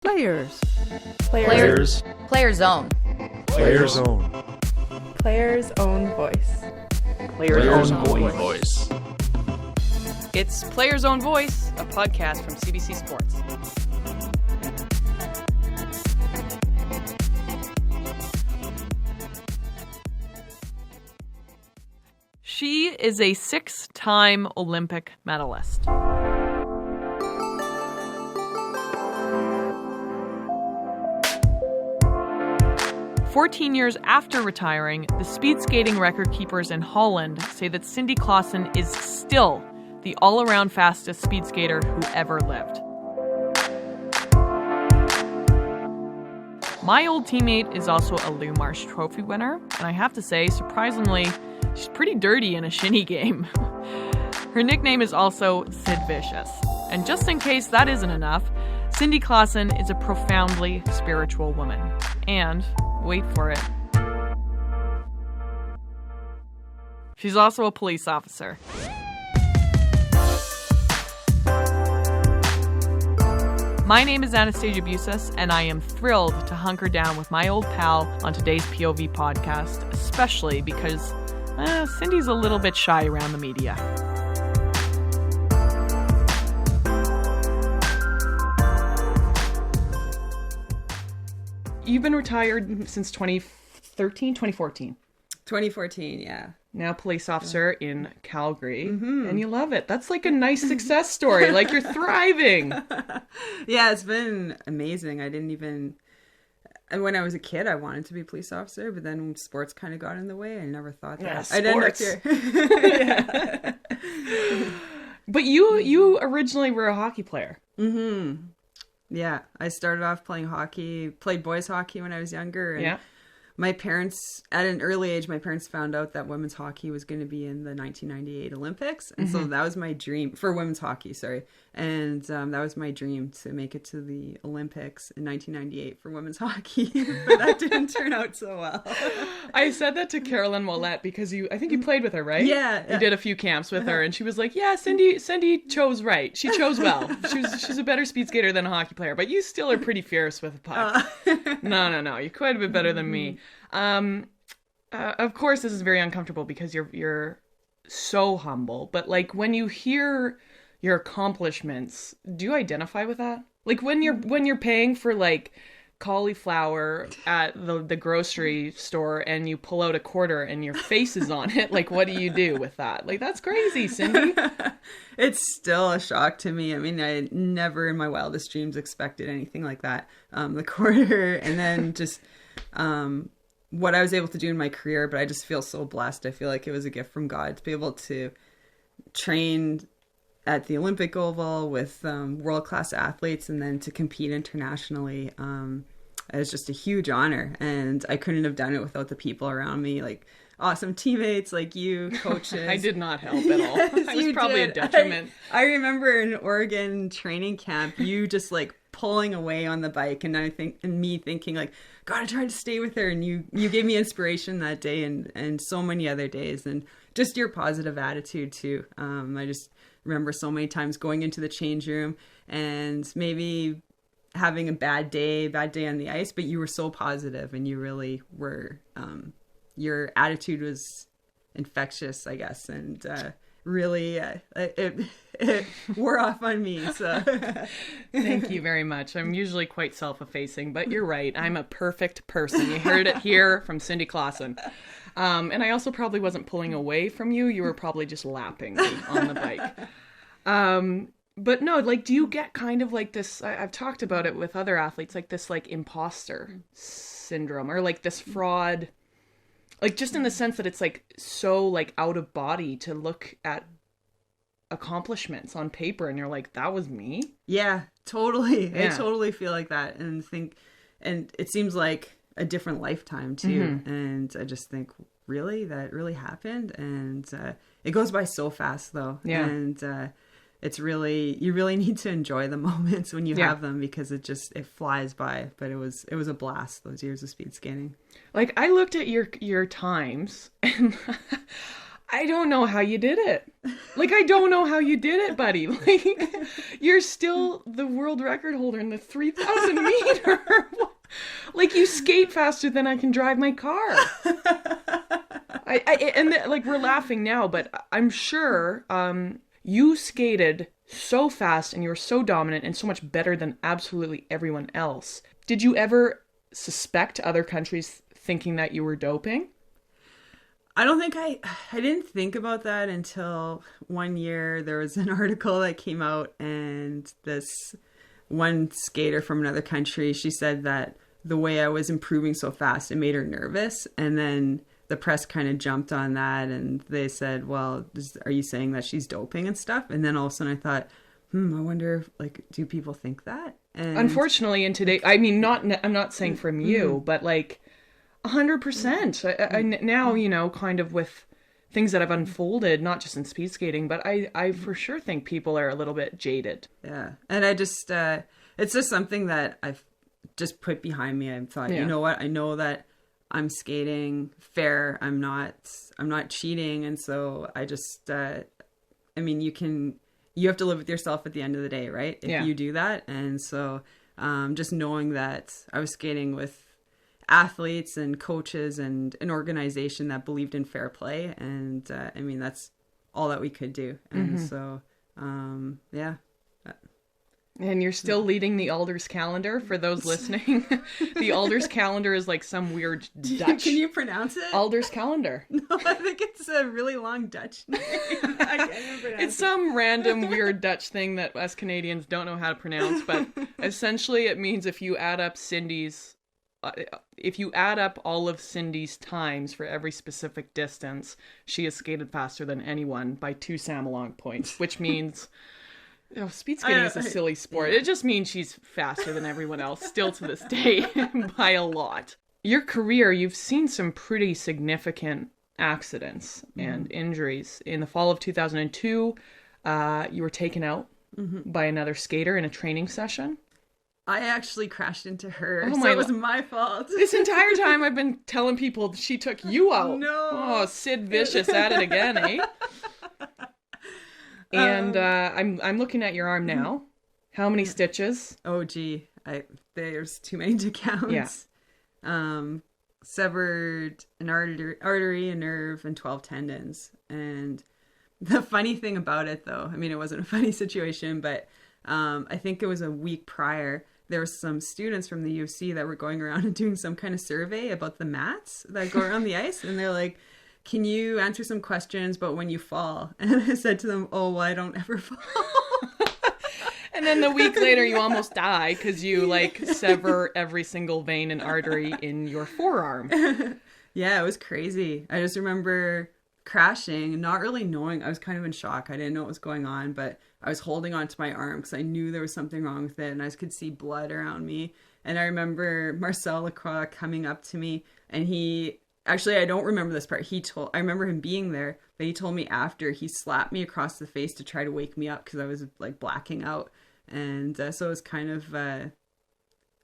Players. Players. Player's own. Player's own. Player's own voice. Player's own voice. It's Player's Own Voice, a podcast from CBC Sports. She is a 6-time Olympic medalist. "14 years after retiring, the speed skating record keepers in Holland say that Cindy Klassen is still the all-around fastest speed skater who ever lived. My old teammate is also a Lou Marsh Trophy winner, and I have to say, surprisingly, she's pretty dirty in a shinny game. Her nickname is also Sid Vicious. And just in case that isn't enough, Cindy Klassen is a profoundly spiritual woman. And, wait for it, she's also a police officer. My name is Anastasia Bucsis, and I am thrilled to hunker down with my old pal on today's POV podcast, especially because Cindy's a little bit shy around the media. You've been retired since 2014, yeah. now police officer in Calgary, and you love it. That's like a nice success story, like you're thriving. Yeah, it's been amazing. When I was a kid, I wanted to be a police officer, but then sports kind of got in the way. I never thought that. Yeah, I'd end up sports. here. Yeah. But you originally were a hockey player. Mm-hmm. Yeah, I started off playing hockey, played boys hockey when I was younger. And my parents, at an early age, found out that women's hockey was going to be in the 1998 Olympics. And so that was my dream for women's hockey, And that was my dream, to make it to the Olympics in 1998 for women's hockey. But that didn't turn out so well. I said that to Carolyn Ouellette because I think you played with her, right? Yeah. You did a few camps with her, and she was like, yeah, Cindy chose right. She chose well. She's a better speed skater than a hockey player, but you still are pretty fierce with a puck. No. You're quite a bit better than me. Of course, this is very uncomfortable because you're so humble, but like when you hear your accomplishments, do you identify with that? Like when you're paying for like cauliflower at the grocery store and you pull out a quarter and your face is on it, like what do you do with that? Like that's crazy, Cindy. It's still a shock to me. I mean, I never in my wildest dreams expected anything like that. The quarter, and then just what I was able to do in my career, but I just feel so blessed. I feel like it was a gift from God to be able to train at the Olympic Oval with world-class athletes and then to compete internationally. It's just a huge honor, and I couldn't have done it without the people around me, like awesome teammates like you, coaches. I did not help at all. I was probably a detriment. I remember in Oregon training camp, you just like pulling away on the bike, and me thinking like, God, I tried to stay with her, and you gave me inspiration that day and so many other days, and just your positive attitude too. I just remember so many times going into the change room and maybe having a bad day on the ice, but you were so positive, and you really were. Your attitude was infectious, I guess, and really it wore off on me. So thank you very much. I'm usually quite self-effacing, but you're right. I'm a perfect person. You heard it here from Cindy Klassen. And I also probably wasn't pulling away from you. You were probably just lapping me on the bike. But no, like, do you get kind of like this, I've talked about it with other athletes, like this like imposter syndrome, or like this fraud, like just in the sense that it's like so like out of body to look at accomplishments on paper and you're like, that was me? Yeah, totally. Yeah. I totally feel like that, and it seems like a different lifetime too. And I just think, really, that really happened? And it goes by so fast though. Yeah. And it's really, you really need to enjoy the moments when you have them, because it flies by. But it was a blast, those years of speed skating. Like, I looked at your times, and I don't know how you did it. Like, I don't know how you did it, buddy. Like, you're still the world record holder in the 3,000 meter. Like, you skate faster than I can drive my car. Like, we're laughing now, but I'm sure you skated so fast and you were so dominant and so much better than absolutely everyone else. Did you ever suspect other countries thinking that you were doping? I don't think I didn't think about that until one year there was an article that came out, and this one skater from another country, she said that the way I was improving so fast, it made her nervous. And then the press kind of jumped on that, and they said, well, are you saying that she's doping and stuff? And then all of a sudden I thought, I wonder, like, do people think that? And unfortunately, in today, I mean, I'm not saying from you, but like 100%. I now, you know, kind of with things that have unfolded, not just in speed skating, but I for sure think people are a little bit jaded. Yeah. And I just, it's just something that I've just put behind me. I thought, you know what? I know that I'm skating fair. I'm not cheating. And so I just, I mean, you have to live with yourself at the end of the day, right? If you do that. And so just knowing that I was skating with athletes and coaches and an organization that believed in fair play. And I mean, that's all that we could do. And so, yeah. And you're still leading the Alders Calendar for those listening. The Alders Calendar is like some weird Dutch. Can you pronounce it? Alders Calendar. No, I think it's a really long Dutch name. I can't even pronounce It's some random weird Dutch thing that us Canadians don't know how to pronounce, but essentially it means if you add up all of Cindy's times for every specific distance, she has skated faster than anyone by 2 Samalong points, which means... Oh, speed skating is a silly sport. It just means she's faster than everyone else, still to this day, by a lot. Your career, you've seen some pretty significant accidents and injuries. In the fall of 2002, you were taken out by another skater in a training session. I actually crashed into her, oh, so it was my fault. This entire time I've been telling people she took you out. No. Oh, Sid Vicious at it again, eh? And I'm looking at your arm now. How many stitches? Oh, gee. There's too many to count. Yeah. Severed an artery, a nerve, and 12 tendons. And the funny thing about it, though, I mean, it wasn't a funny situation, but I think it was a week prior, there were some students from the U of C that were going around and doing some kind of survey about the mats that go around the ice. And they're like, can you answer some questions about when you fall? And I said to them, oh, well, I don't ever fall. And then the week later, you almost die because you like sever every single vein and artery in your forearm. Yeah, it was crazy. I just remember crashing, not really knowing. I was kind of in shock. I didn't know what was going on, but I was holding onto my arm because I knew there was something wrong with it, and I could see blood around me. And I remember Marcel Lacroix coming up to me, and actually, I don't remember this part. I remember him being there, but he told me after he slapped me across the face to try to wake me up because I was like blacking out. And so it was kind of,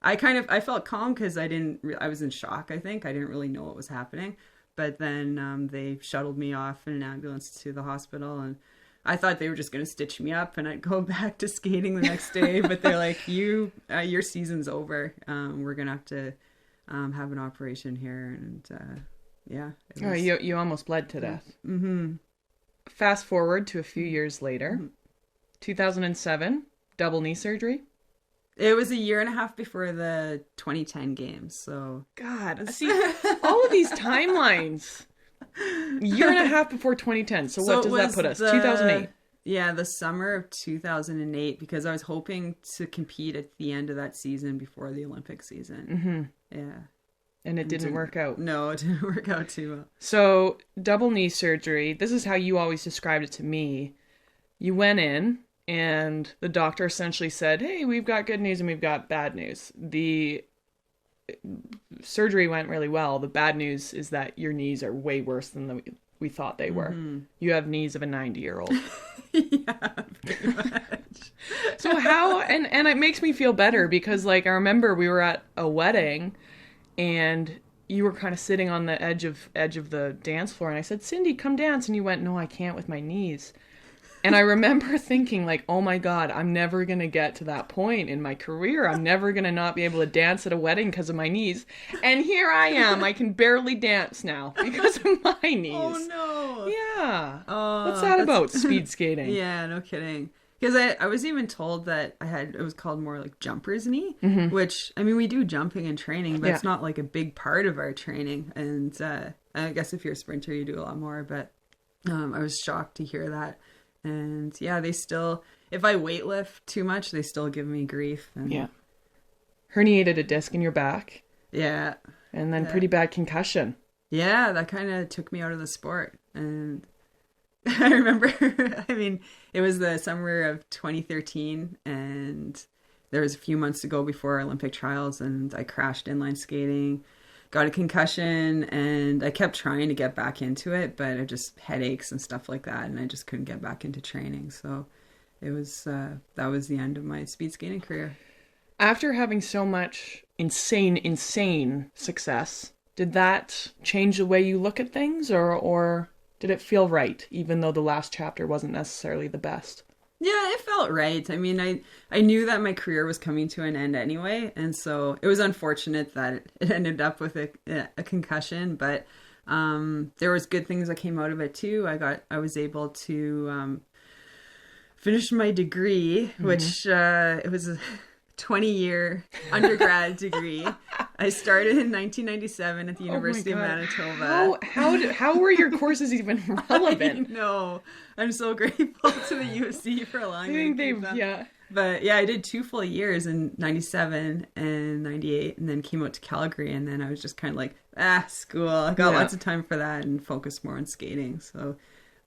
I felt calm because I was in shock, I think. I didn't really know what was happening. But then they shuttled me off in an ambulance to the hospital, and I thought they were just going to stitch me up and I'd go back to skating the next day. But they're like, your season's over. We're going to have to have an operation here. And yeah. You almost bled to death. Mm-hmm. Fast forward to a few years later, 2007, double knee surgery. It was a year and a half before the 2010 games, so... God, see, all of these timelines. Year and a half before 2010, so what does that put us? 2008. Yeah, the summer of 2008, because I was hoping to compete at the end of that season before the Olympic season. Mm-hmm. Yeah. And it didn't work out. No, it didn't work out too well. So, double knee surgery, this is how you always described it to me. You went in, and the doctor essentially said, hey, we've got good news and we've got bad news. The surgery went really well. The bad news is that your knees are way worse than we thought they were. Mm-hmm. You have knees of a 90-year-old. Yeah, pretty much. So how, and it makes me feel better because, like, I remember we were at a wedding and you were kind of sitting on the edge of the dance floor, and I said, Cindy, come dance. And you went, no, I can't with my knees. And I remember thinking, like, oh my God, I'm never going to get to that point in my career. I'm never going to not be able to dance at a wedding because of my knees. And here I am. I can barely dance now because of my knees. Oh, no. Yeah. What's that about, speed skating? Yeah, no kidding. Because I was even told that it was called more like jumper's knee, which, I mean, we do jumping in training, but it's not like a big part of our training. And I guess if you're a sprinter, you do a lot more. But I was shocked to hear that. And yeah, they still, if I weightlift too much, they still give me grief. And, yeah. Herniated a disc in your back. Yeah. And then pretty bad concussion. Yeah, that kind of took me out of the sport. And I remember, I mean, it was the summer of 2013, and there was a few months to go before our Olympic trials, and I crashed inline skating, got a concussion, and I kept trying to get back into it, but it just headaches and stuff like that, and I just couldn't get back into training. So it was that was the end of my speed skating career. After having so much insane success, did that change the way you look at things, or did it feel right, even though the last chapter wasn't necessarily the best? Yeah, it felt right. I mean, I knew that my career was coming to an end anyway, and so it was unfortunate that it ended up with a concussion, but there was good things that came out of it too. I was able to finish my degree, which it was a 20-year undergrad degree. I started in 1997 at the University of Manitoba. How were your courses even relevant? No, I'm so grateful to the U of C for allowing me to keep them. But yeah, I did 2 full years in 97 and 98, and then came out to Calgary, and then I was just kind of like, school. I got lots of time for that and focused more on skating. So,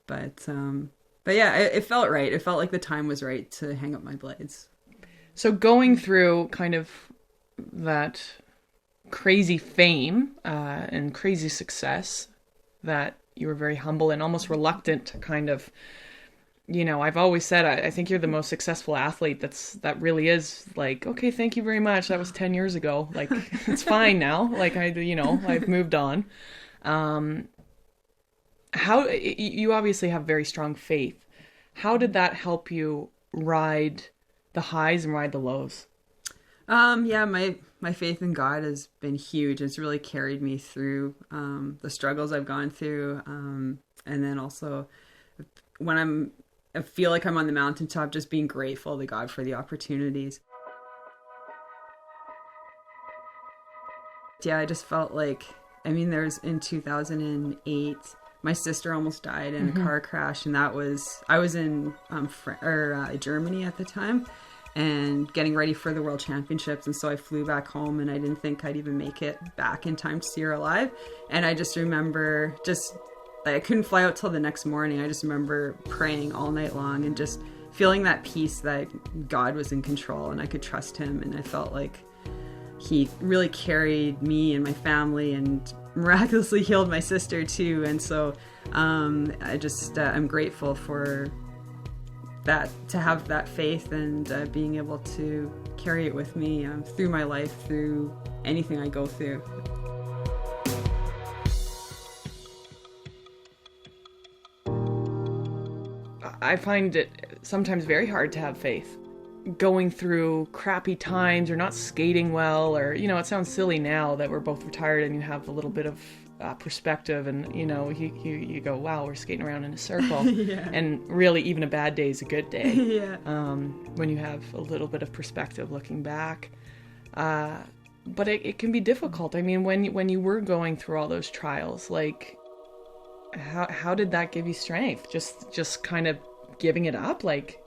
but yeah, it felt right. It felt like the time was right to hang up my blades. So going through kind of that crazy fame and crazy success, that you were very humble and almost reluctant to kind of, you know, I've always said, I think you're the most successful athlete that really is like, okay, thank you very much. That was 10 years ago. Like, it's fine now. Like, I've moved on. How, you obviously have very strong faith. How did that help you ride the highs and ride the lows? Yeah, my faith in God has been huge. It's really carried me through the struggles I've gone through. And then also when I feel like I'm on the mountaintop, just being grateful to God for the opportunities. Yeah, I just felt like, I mean, in 2008, my sister almost died in a car crash, and I was in Germany at the time, and getting ready for the World Championships, and so I flew back home, and I didn't think I'd even make it back in time to see her alive. And I just remember I couldn't fly out till the next morning. I just remember praying all night long and just feeling that peace that God was in control and I could trust him, and I felt like he really carried me and my family and miraculously healed my sister too. And so I'm grateful for that, to have that faith and being able to carry it with me through my life, through anything I go through. I find it sometimes very hard to have faith. Going through crappy times or not skating well, or, it sounds silly now that we're both retired and you have a little bit of perspective, and, you go, wow, we're skating around in a circle. Yeah. And really, even a bad day is a good day. Yeah. When you have a little bit of perspective looking back. But it can be difficult. I mean, when you were going through all those trials, like, how did that give you strength? Just kind of giving it up, like,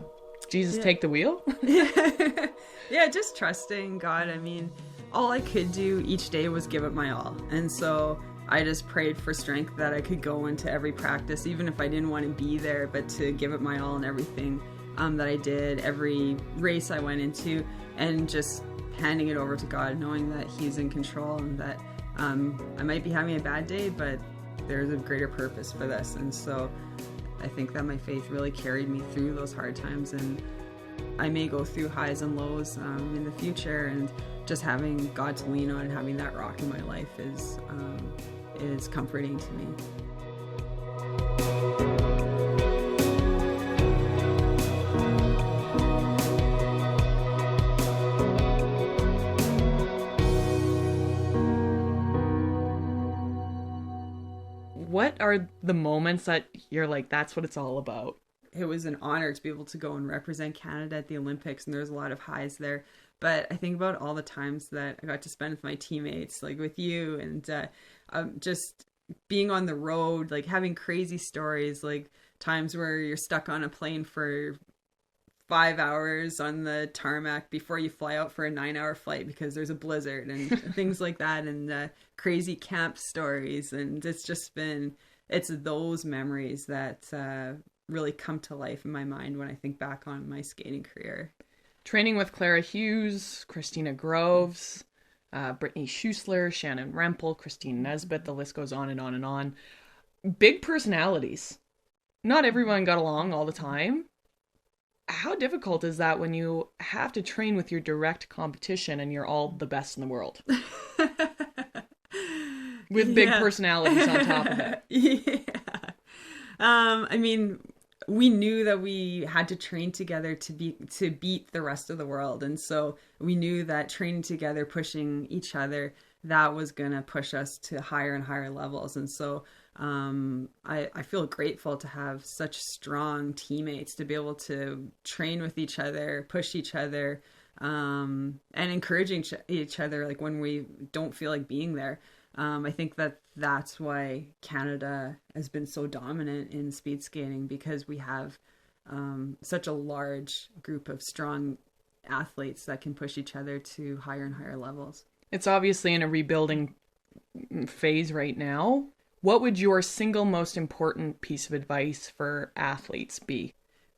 Jesus, take the wheel? Yeah, just trusting God. I mean, all I could do each day was give it my all. And so I just prayed for strength that I could go into every practice, even if I didn't want to be there, but to give it my all in everything that I did, every race I went into, and just handing it over to God, knowing that he's in control and that I might be having a bad day, but there's a greater purpose for this. And so I think that my faith really carried me through those hard times, and I may go through highs and lows in the future, and just having God to lean on and having that rock in my life is comforting to me. What are the moments that you're like, that's what it's all about? It was an honor to be able to go and represent Canada at the Olympics, and there's a lot of highs there. But I think about all the times that I got to spend with my teammates, like with you, and just being on the road, like having crazy stories, like times where you're stuck on a plane for 5 hours on the tarmac before you fly out for a 9-hour flight because there's a blizzard and things like that, and crazy camp stories. And it's those memories that really come to life in my mind when I think back on my skating career. Training with Clara Hughes, Christina Groves, Brittany Schuessler, Shannon Rempel, Christine Nesbitt, the list goes on and on and on. Big personalities. Not everyone got along all the time. How difficult is that when you have to train with your direct competition and you're all the best in the world? With big personalities on top of it. Yeah. I mean, we knew that we had to train together to beat the rest of the world. And so we knew that training together, pushing each other, that was going to push us to higher and higher levels. And so I feel grateful to have such strong teammates to be able to train with each other, push each other, and encouraging each other, like when we don't feel like being there. I think that's why Canada has been so dominant in speed skating, because we have such a large group of strong athletes that can push each other to higher and higher levels. It's obviously in a rebuilding phase right now. What would your single most important piece of advice for athletes be?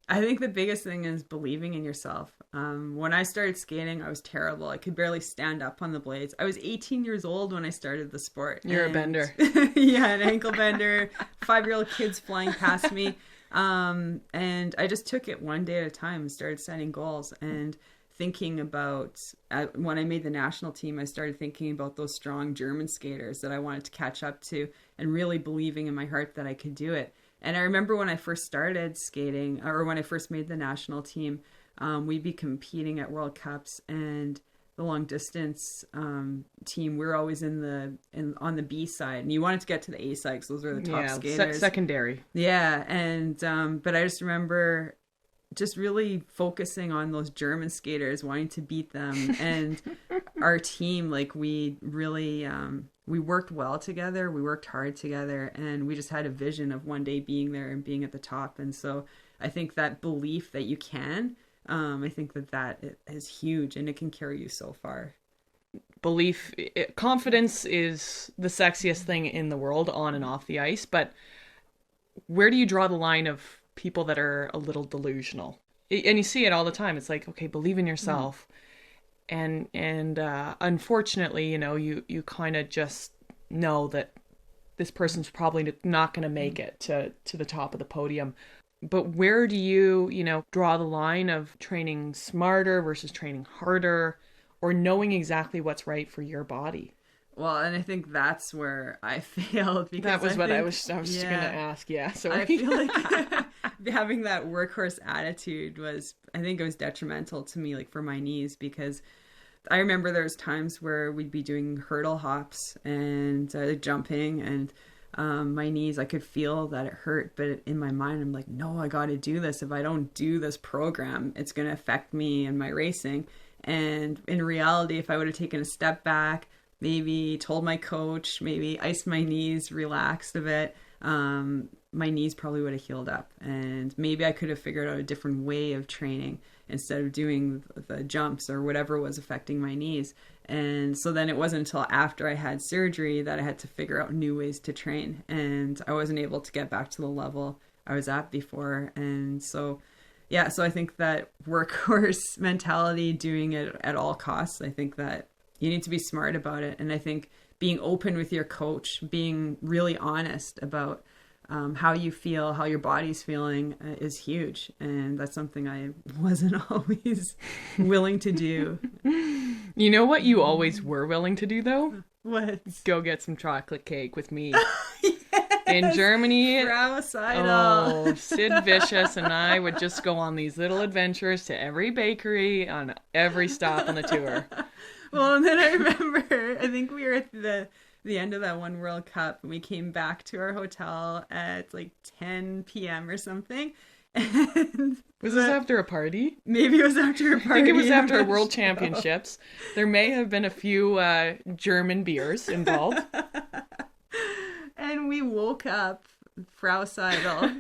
I think the biggest thing is believing in yourself. When I started skating, I was terrible. I could barely stand up on the blades. I was 18 years old when I started the sport. You're a bender. Yeah, an ankle bender. 5-year-old kids flying past me. And I just took it one day at a time and started setting goals and thinking about, when I made the national team, I started thinking about those strong German skaters that I wanted to catch up to, and really believing in my heart that I could do it. And I remember when I first started skating, or when I first made the national team, we'd be competing at World Cups, and the long distance team, we were always on the B side, and you wanted to get to the A side because those were the top skaters. Secondary. Yeah, and but I just remember just really focusing on those German skaters, wanting to beat them, and our team, like we really we worked well together, we worked hard together, and we just had a vision of one day being there and being at the top. And so I think that belief that you can, I think that is huge, and it can carry you so far. Confidence is the sexiest thing in the world on and off the ice, but where do you draw the line of people that are a little delusional? And you see it all the time. It's like, okay, believe in yourself. And unfortunately, you kind of just know that this person's probably not going to make it to the top of the podium. But where do you draw the line of training smarter versus training harder, or knowing exactly what's right for your body? Well, and I think that's where I failed, because that was I was going to ask. Yeah, so I feel like having that workhorse attitude was detrimental to me, like for my knees, because I remember there was times where we'd be doing hurdle hops and jumping, and my knees, I could feel that it hurt, but in my mind, I'm like, no, I got to do this. If I don't do this program, it's going to affect me and my racing. And in reality, if I would have taken a step back, maybe told my coach, maybe iced my knees, relaxed a bit, my knees probably would have healed up, and maybe I could have figured out a different way of training instead of doing the jumps or whatever was affecting my knees. And so then it wasn't until after I had surgery that I had to figure out new ways to train, and I wasn't able to get back to the level I was at before. And so I think that workhorse mentality, doing it at all costs, I think that you need to be smart about it. And I think being open with your coach, being really honest about how you feel, how your body's feeling is huge. And that's something I wasn't always willing to do. You know what you always were willing to do, though? What? Go get some chocolate cake with me. Yes! In Germany. Frau Seidel. Oh, Sid Vicious and I would just go on these little adventures to every bakery on every stop on the tour. Well, and then I remember, I think we were at the end of that one World Cup, and we came back to our hotel at like 10 p.m. or something. And was this after a party? Maybe it was after a party. I think it was after a World Championships. There may have been a few German beers involved. And we woke up Frau Seidel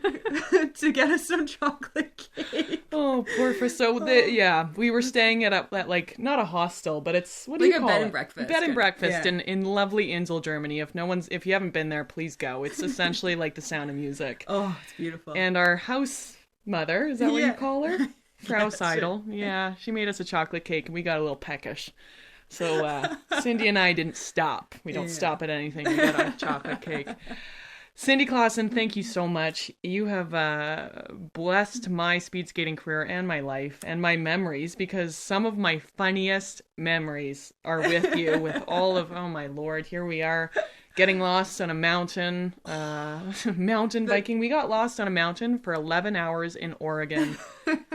to get us some chocolate cake. Oh, poor Frau. So, we were staying at like, not a hostel, but it's, what do like you call a bed it? and breakfast. Bed and breakfast Yeah. in lovely Insel, Germany. If you haven't been there, please go. It's essentially like the Sound of Music. Oh, it's beautiful. And our house mother, is that what you Yeah. call her? Frau Yeah, Seidel. sure. Yeah, she made us a chocolate cake and we got a little peckish. So Cindy and I didn't stop. We don't stop at anything. We got a chocolate cake. Cindy Klassen, thank you so much. You have blessed my speed skating career and my life and my memories, because some of my funniest memories are with you, with all of, oh my Lord, here we are getting lost on a mountain, mountain biking. We got lost on a mountain for 11 hours in Oregon.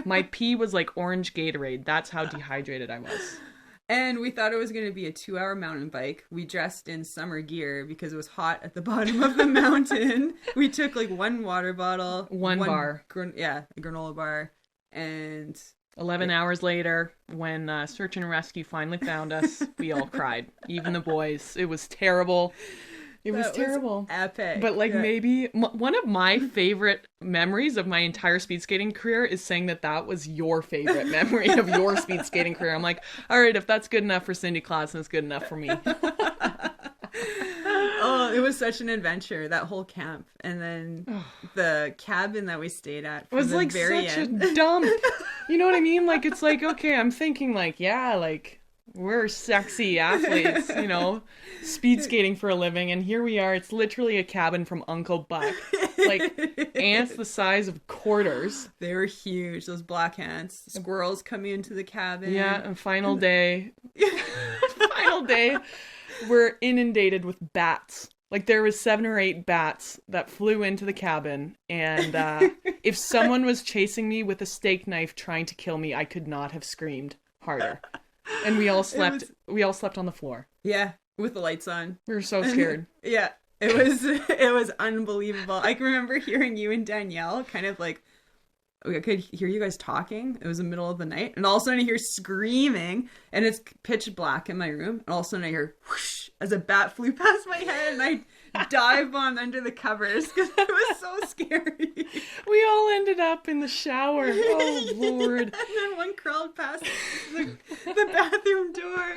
My pee was like orange Gatorade. That's how dehydrated I was. And we thought it was going to be a 2-hour mountain bike. We dressed in summer gear because it was hot at the bottom of the mountain. We took like one water bottle. One bar. A granola bar. And 11 hours later, when search and rescue finally found us, we all cried. Even the boys. It was terrible. It was terrible. Epic. But maybe one of my favorite memories of my entire speed skating career is saying that was your favorite memory of your speed skating career. I'm like, all right, if that's good enough for Cindy Klassen, it's good enough for me. Oh, it was such an adventure, that whole camp. And then the cabin that we stayed at It was like very such end. a dump. You know what I mean? Like, it's like, okay, I'm thinking like, yeah, like, we're sexy athletes, you know, speed skating for a living. And here we are. It's literally a cabin from Uncle Buck. Like, ants the size of quarters. They were huge. Those black ants. Squirrels coming into the cabin. Yeah, and final day. Final day. We're inundated with bats. Like, there was 7 or 8 bats that flew into the cabin. And if someone was chasing me with a steak knife trying to kill me, I could not have screamed harder. And we all slept on the floor. Yeah, with the lights on. We were so scared. Yeah, it was unbelievable. I can remember hearing you and Danielle kind of like, I could hear you guys talking. It was the middle of the night. And all of a sudden I hear screaming, and it's pitch black in my room. And all of a sudden I hear whoosh as a bat flew past my head, and I dive bombed under the covers because it was so scary. We all ended up in the shower. Oh, Lord. And then one crawled past the bathroom door.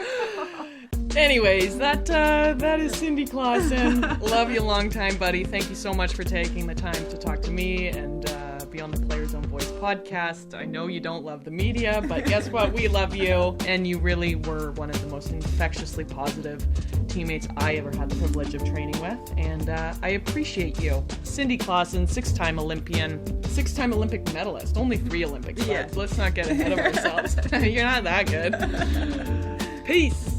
Anyways, that is Cindy Klassen. Love you long time, buddy. Thank you so much for taking the time to talk to me and be on the Players Own Voice podcast. I know you don't love the media, but guess what? We love you. And you really were one of the most infectiously positive teammates I ever had the privilege of training with. And I appreciate you. Cindy Klassen, 6-time Olympian, 6-time Olympic medalist. Only 3 Olympics. Yeah. So let's not get ahead of ourselves. You're not that good. Peace.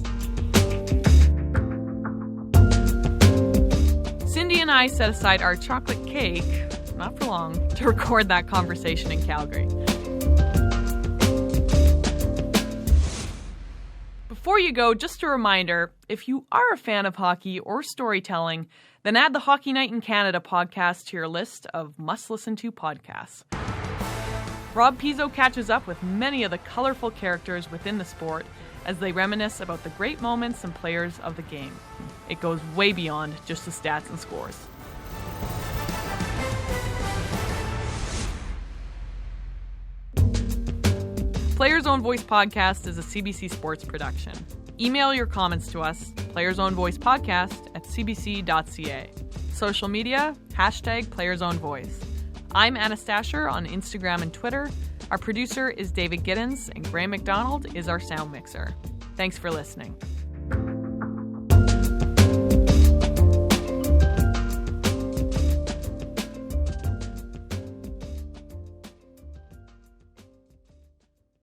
Cindy and I set aside our chocolate cake, not for long, to record that conversation in Calgary. Before you go, just a reminder, if you are a fan of hockey or storytelling, then add the Hockey Night in Canada podcast to your list of must-listen-to podcasts. Rob Pizzo catches up with many of the colorful characters within the sport as they reminisce about the great moments and players of the game. It goes way beyond just the stats and scores. Players Own Voice Podcast is a CBC Sports production. Email your comments to us, Players Own Voice Podcast @cbc.ca. Social media, #Players Own Voice. I'm Anastasia on Instagram and Twitter. Our producer is David Giddens, and Graham McDonald is our sound mixer. Thanks for listening.